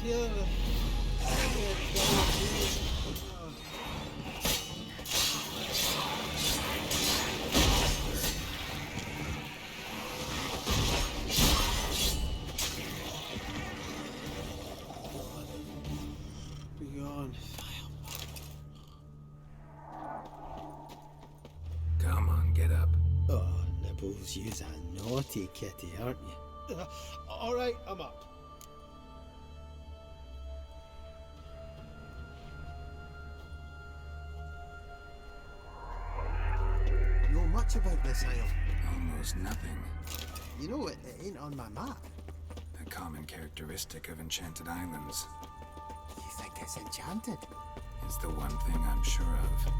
Yeah. Beyond. Come on, get up. Oh, Nibbles, you's a naughty kitty, aren't you? All right, I'm up. Know much about this isle? Almost nothing. You know, it ain't on my map. A common characteristic of enchanted islands. You think it's enchanted? It's the one thing I'm sure of.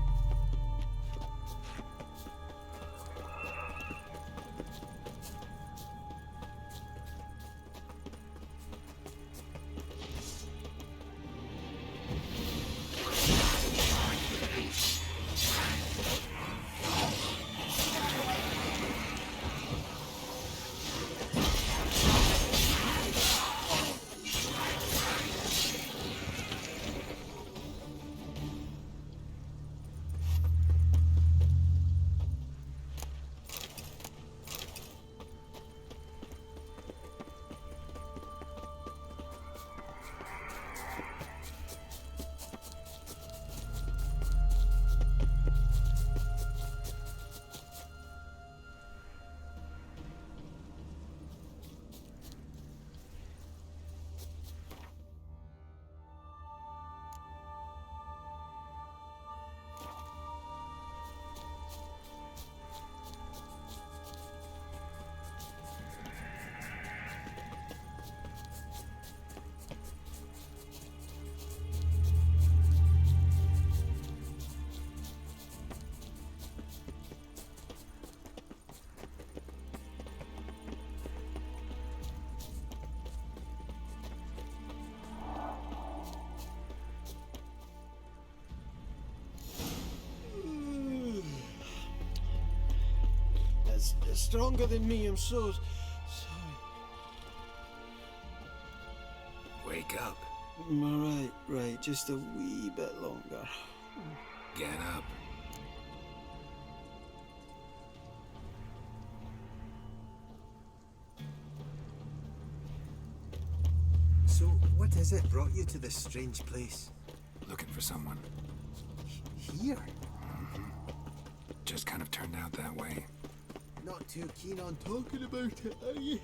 It's stronger than me, I'm so sorry. Wake up. Right, just a wee bit longer. Get up. So, what is it brought you to this strange place? Looking for someone. Here? Just kind of turned out that way. Not too keen on talking about it, are you?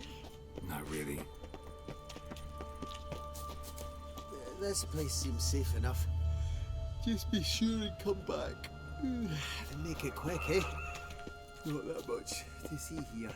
Not really. This place seems safe enough. Just be sure and come back. And make it quick, eh? Not that much to see here.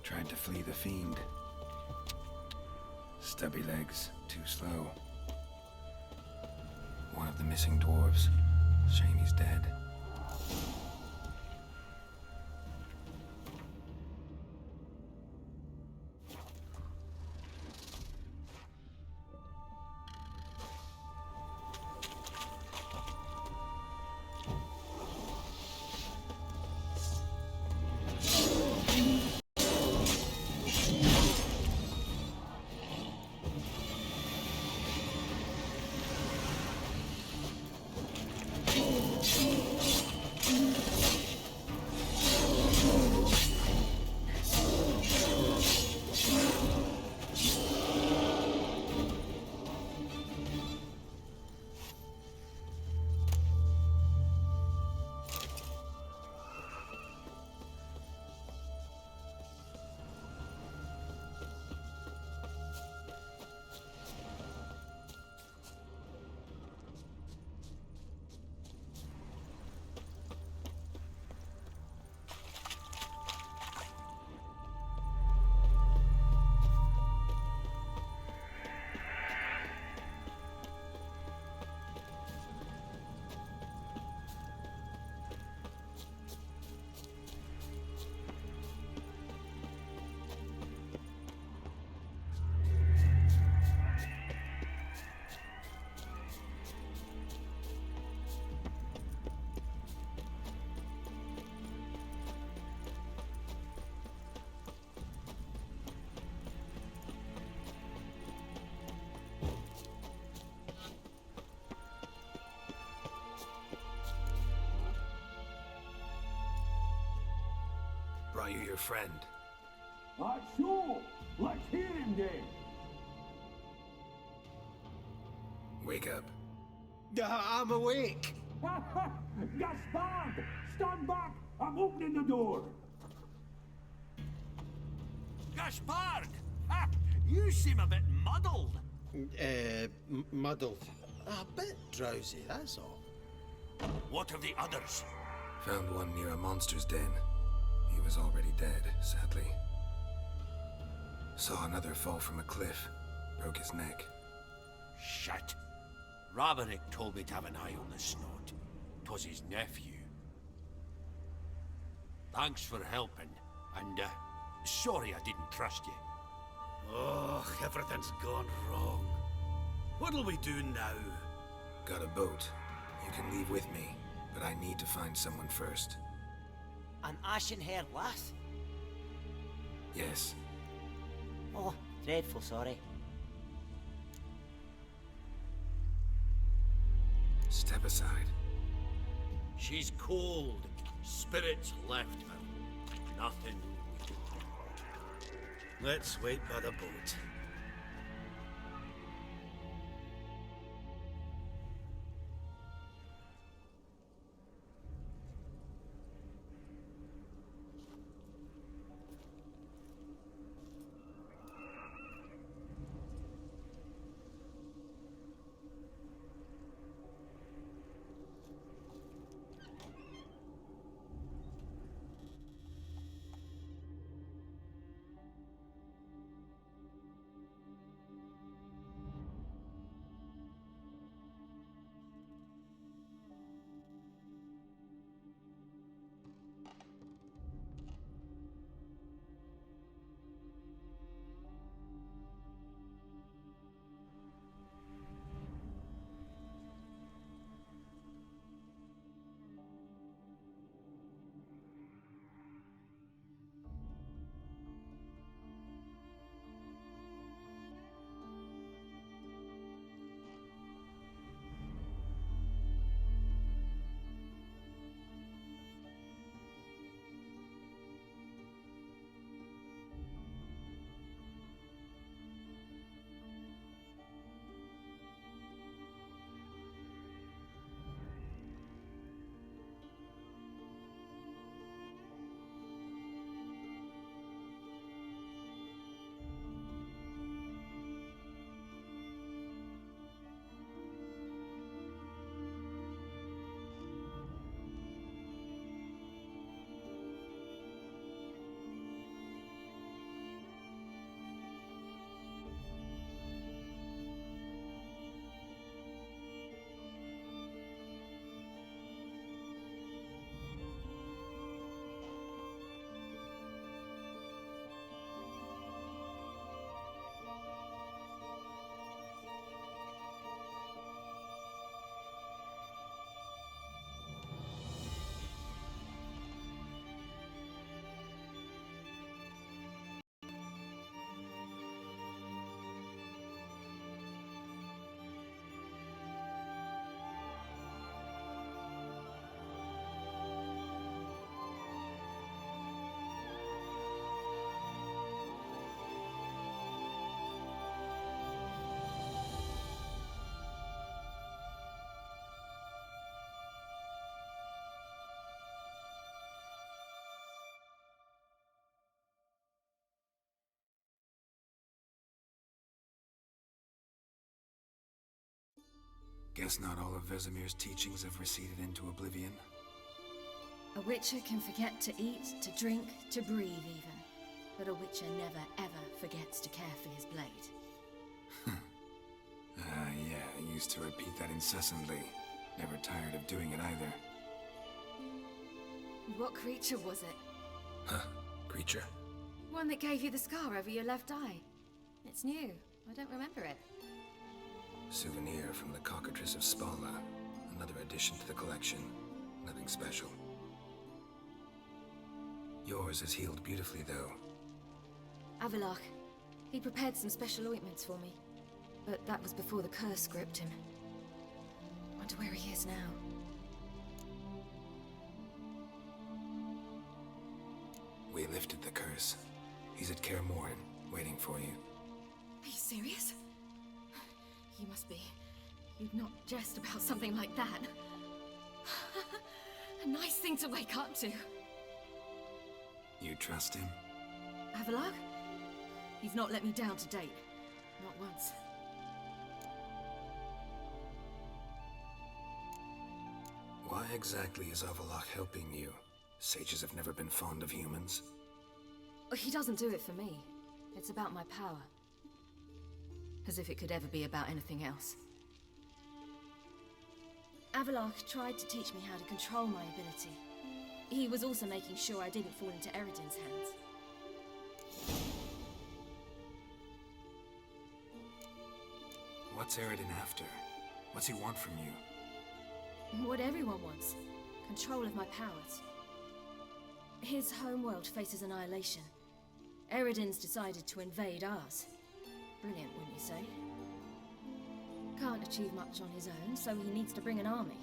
Tried to flee the fiend. Stubby legs, too slow. One of the missing dwarves. Shame he's dead. you your friend? Sure. Let's hear him then. Wake up. I'm awake. Gaspard! Stand back! I'm opening the door. Gaspard! Ha! You seem a bit muddled. Muddled. A bit drowsy, that's all. What of the others? Found one near a monster's den. He was already dead, sadly. Saw another fall from a cliff. Broke his neck. Shit. Rabenik told me to have an eye on the snot. 'Twas his nephew. Thanks for helping, and sorry I didn't trust you. Oh, everything's gone wrong. What'll we do now? Got a boat. You can leave with me, but I need to find someone first. An ashen-haired lass? Yes. Oh, dreadful sorry. Step aside. She's cold. Spirits left her. Nothing. Let's wait by the boat. Guess not all of Vesemir's teachings have receded into oblivion. A witcher can forget to eat, to drink, to breathe even. But a witcher never ever forgets to care for his blade. Yeah, I used to repeat that incessantly. Never tired of doing it either. What creature was it? Huh? Creature? One that gave you the scar over your left eye. It's new. I don't remember it. Souvenir from the cockatrice of Spala. Another addition to the collection. Nothing special. Yours is healed beautifully, though. Avalach. He prepared some special ointments for me. But that was before the curse gripped him. Wonder where he is now. We lifted the curse. He's at Kaer Morhen, waiting for you. Are you serious? You must be. You'd not jest about something like that. A nice thing to wake up to. You trust him? Avalok? He's not let me down to date. Not once. Why exactly is Avalok helping you? Sages have never been fond of humans. He doesn't do it for me. It's about my power. As if it could ever be about anything else. Avalok tried to teach me how to control my ability. He was also making sure I didn't fall into Eredin's hands. What's Eredin after? What's he want from you? What everyone wants. Control of my powers. His homeworld faces annihilation. Eredin's decided to invade ours. Brilliant, wouldn't you say? Can't achieve much on his own, so he needs to bring an army.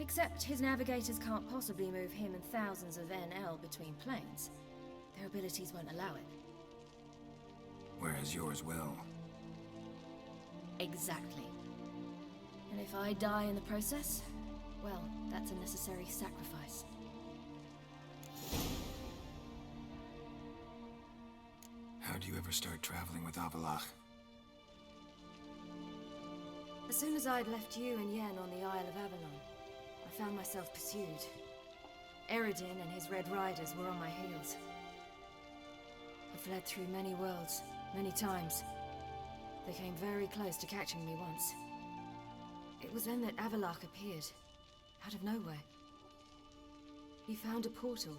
Except his navigators can't possibly move him and thousands of NL between planes. Their abilities won't allow it. Whereas yours will. Exactly. And if I die in the process, well, that's a necessary sacrifice. How do you ever start traveling with Avalok? As soon as I'd left you and Yen on the Isle of Avalon, I found myself pursued. Eredin and his Red Riders were on my heels. I fled through many worlds, many times. They came very close to catching me once. It was then that Avalok appeared, out of nowhere. He found a portal,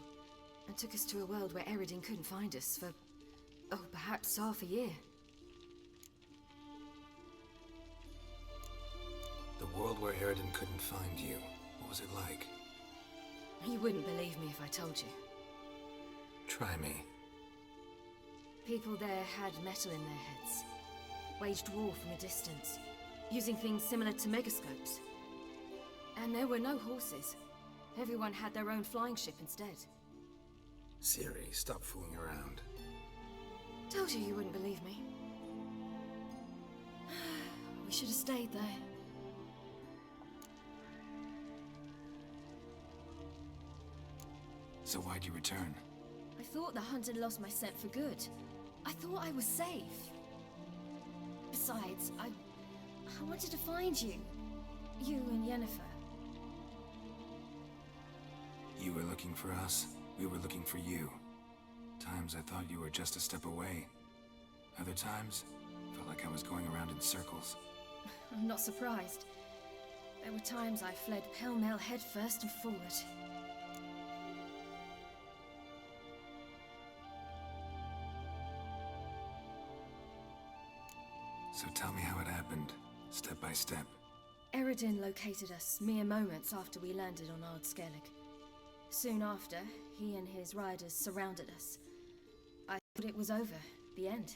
and took us to a world where Eredin couldn't find us for, oh, perhaps half a year. The world where Eredin couldn't find you. What was it like? You wouldn't believe me if I told you. Try me. People there had metal in their heads. Waged war from a distance, using things similar to megascopes. And there were no horses. Everyone had their own flying ship instead. Ciri, stop fooling around. Told you wouldn't believe me. We should have stayed there. So why'd you return? I thought the hunt had lost my scent for good. I thought I was safe. Besides, I wanted to find you. You and Yennefer. You were looking for us, we were looking for you. Times I thought you were just a step away. Other times, felt like I was going around in circles. I'm not surprised. There were times I fled pell-mell headfirst and forward. So tell me how it happened, step by step. Eredin located us mere moments after we landed on Ard Skellig. Soon after, he and his riders surrounded us. I thought it was over, the end.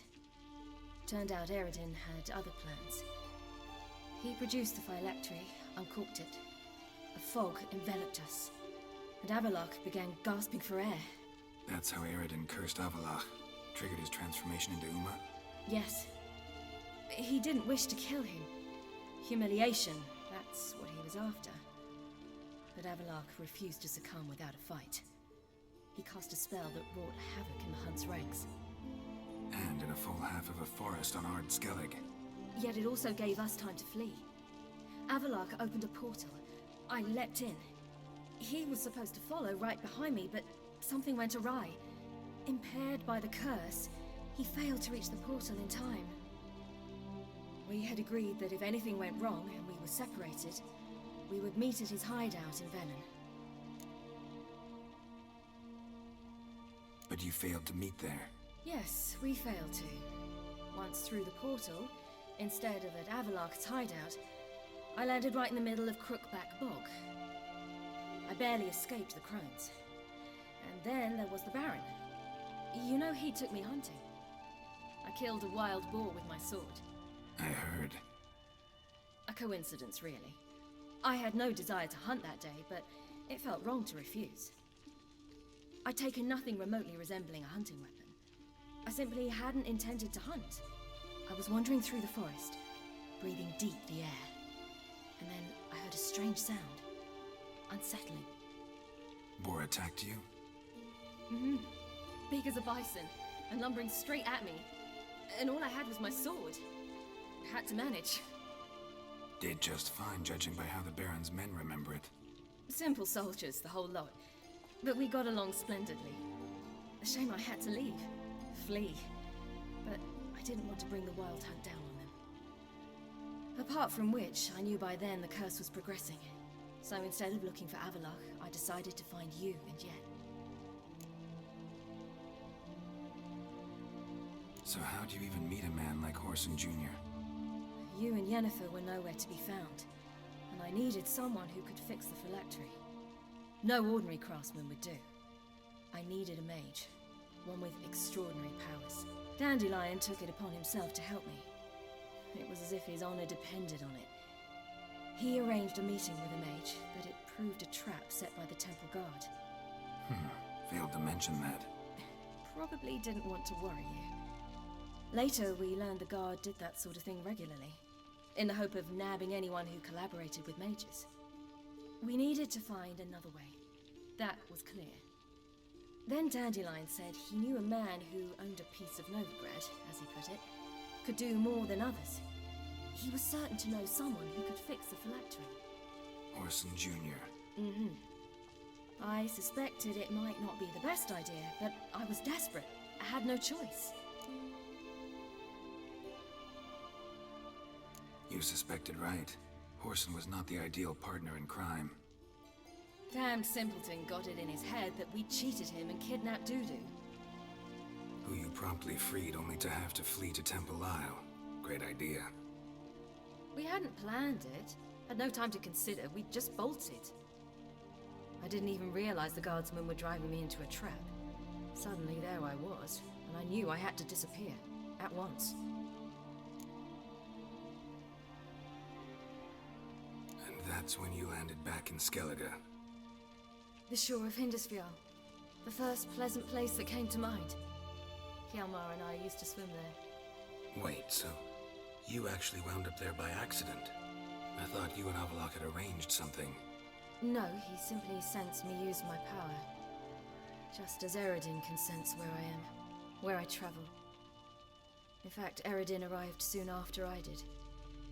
Turned out Eredin had other plans. He produced the phylactery, uncorked it. A fog enveloped us, and Avalok began gasping for air. That's how Eredin cursed Avalok, triggered his transformation into Uma? Yes. He didn't wish to kill him. Humiliation, that's what he was after. But Avalok refused to succumb without a fight. He cast a spell that wrought havoc in the hunt's ranks. And in a full half of a forest on Ard Skellig. Yet it also gave us time to flee. Avalok opened a portal. I leapt in. He was supposed to follow right behind me, but something went awry. Impaired by the curse, he failed to reach the portal in time. We had agreed that if anything went wrong and we were separated, we would meet at his hideout in Venom. But you failed to meet there. Yes, we failed to. Once through the portal, instead of at Avalok's hideout, I landed right in the middle of Crookback Bog. I barely escaped the crones. And then there was the Baron. You know, he took me hunting. I killed a wild boar with my sword. I heard. A coincidence, really. I had no desire to hunt that day, but it felt wrong to refuse. I'd taken nothing remotely resembling a hunting weapon. I simply hadn't intended to hunt. I was wandering through the forest, breathing deep the air. And then I heard a strange sound. Unsettling. Boar attacked you? Mm-hmm. Big as a bison, and lumbering straight at me. And all I had was my sword. Had to manage. Did just fine, judging by how the Baron's men remember it. Simple soldiers, the whole lot. But we got along splendidly. A shame I had to leave. Flee. But I didn't want to bring the wild hunt down on them. Apart from which, I knew by then the curse was progressing. So instead of looking for Avallac'h, I decided to find you and Yen. So how do you even meet a man like Whoreson Jr.? You and Yennefer were nowhere to be found, and I needed someone who could fix the phylactery. No ordinary craftsman would do. I needed a mage, one with extraordinary powers. Dandelion took it upon himself to help me. It was as if his honor depended on it. He arranged a meeting with a mage, but it proved a trap set by the temple guard. Failed to mention that. Probably didn't want to worry you. Later, we learned the guard did that sort of thing regularly, in the hope of nabbing anyone who collaborated with mages. We needed to find another way. That was clear. Then Dandelion said he knew a man who owned a piece of Novigrad, as he put it, could do more than others. He was certain to know someone who could fix the phylactery. Whoreson Jr. Mm-hmm. I suspected it might not be the best idea, but I was desperate. I had no choice. You suspected right. Whoreson was not the ideal partner in crime. Damned simpleton got it in his head that we cheated him and kidnapped Dudu. Who you promptly freed only to have to flee to Temple Isle. Great idea. We hadn't planned it. Had no time to consider. We just bolted. I didn't even realize the guardsmen were driving me into a trap. Suddenly there I was, and I knew I had to disappear. At once. And that's when you landed back in Skellige. The shore of Hindisfjall. The first pleasant place that came to mind. Hjalmar and I used to swim there. Wait, so you actually wound up there by accident? I thought you and Avallac'h had arranged something. No, he simply sensed me use my power. Just as Eredin can sense where I am, where I travel. In fact, Eredin arrived soon after I did.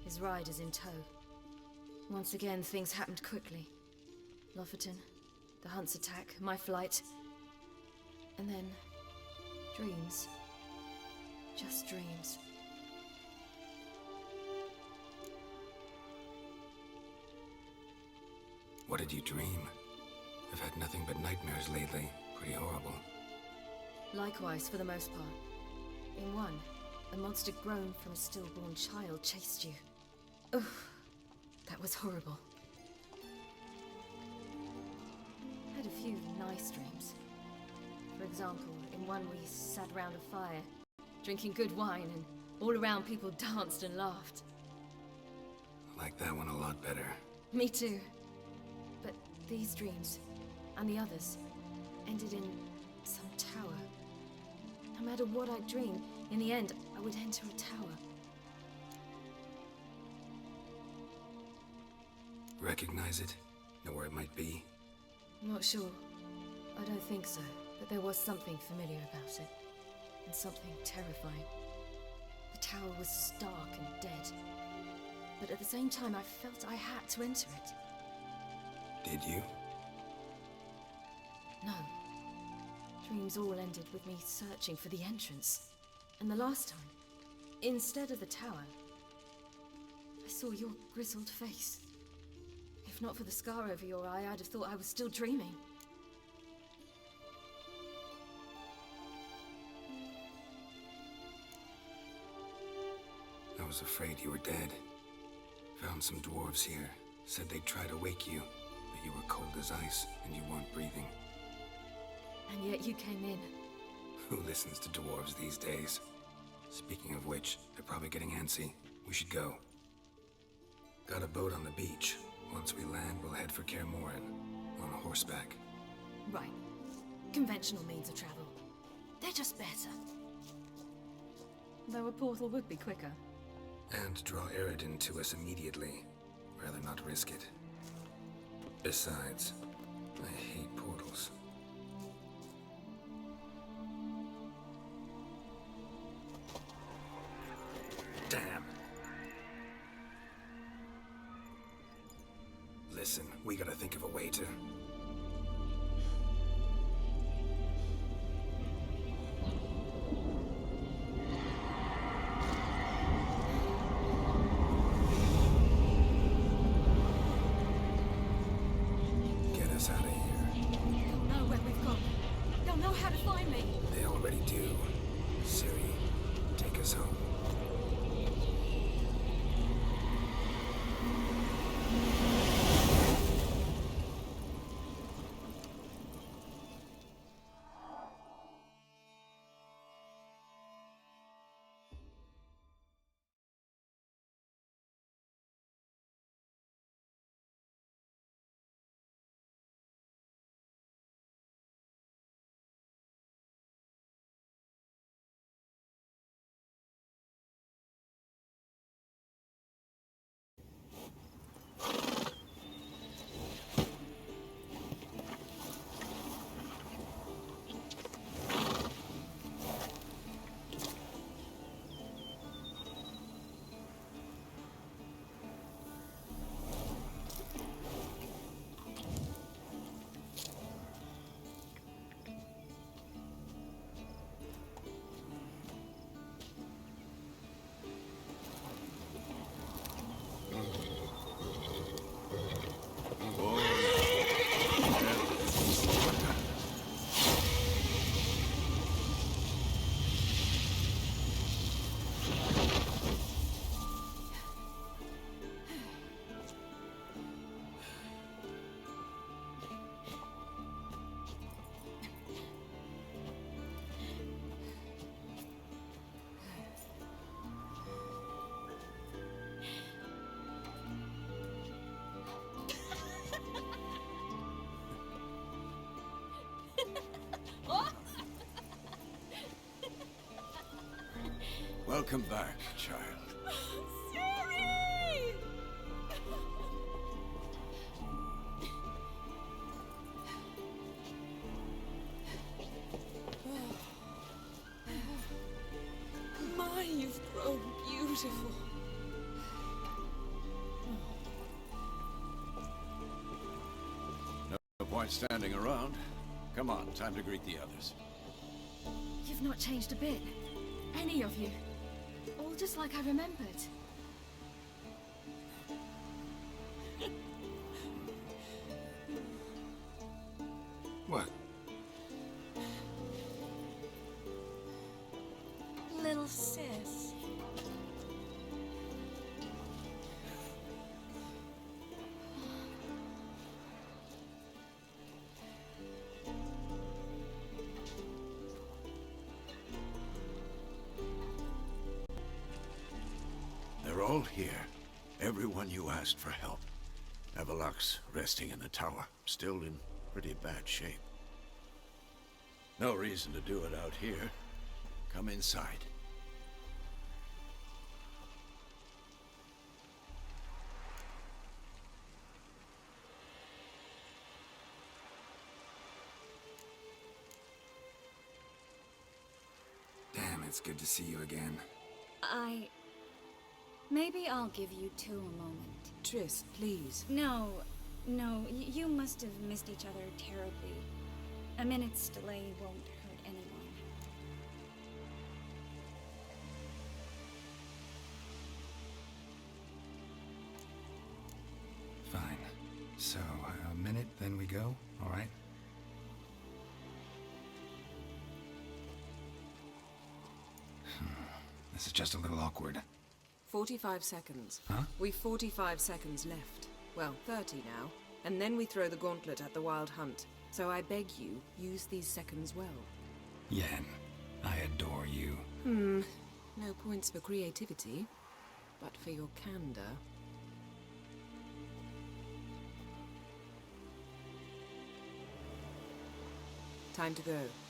His riders in tow. Once again, things happened quickly. Lofoten, the hunt's attack, my flight. And then, dreams. Just dreams. What did you dream? I've had nothing but nightmares lately. Pretty horrible. Likewise, for the most part. In one, a monster grown from a stillborn child chased you. Ugh, that was horrible. I had a few nice dreams. For example, in one we sat around a fire, drinking good wine, and all around people danced and laughed. I like that one a lot better. Me too. But these dreams, and the others, ended in some tower. No matter what I dreamed, in the end, I would enter a tower. Recognize it? Know where it might be? Not sure. I don't think so, but there was something familiar about it. And something terrifying. The tower was stark and dead. But at the same time, I felt I had to enter it. Did you? No. Dreams all ended with me searching for the entrance. And the last time, instead of the tower, I saw your grizzled face. If not for the scar over your eye, I'd have thought I was still dreaming. I was afraid you were dead. Found some dwarves here. Said they'd try to wake you, but you were cold as ice and you weren't breathing. And yet you came in. Who listens to dwarves these days? Speaking of which, they're probably getting antsy. We should go. Got a boat on the beach. Once we land, we'll head for Kaer Morhen on horseback. Right. conventional means of travel. They're just better. Though a portal would be quicker. And draw Eredin to us immediately. Rather not risk it. Besides, I hate portals. Damn. Listen, we gotta think of a way to... get us out of here. They'll know where we've gone. They'll know how to find me. They already do. Ciri, take us home. Welcome back, child. Ciri! My, you've grown beautiful. No point standing around. Come on, time to greet the others. You've not changed a bit. Any of you. All just like I remembered. What? Little sis. They're all here. Everyone you asked for help. Avalok's resting in the tower, still in pretty bad shape. No reason to do it out here. Come inside. Damn, it's good to see you again. Maybe I'll give you two a moment. Triss, please. No, you must have missed each other terribly. A minute's delay won't hurt anyone. Fine. So, a minute, then we go, all right? This is just a little awkward. 45 seconds. Huh? We've 45 seconds left. Well, 30 now. And then we throw the gauntlet at the Wild Hunt. So I beg you, use these seconds well. Yen, I adore you. No points for creativity, but for your candor. Time to go.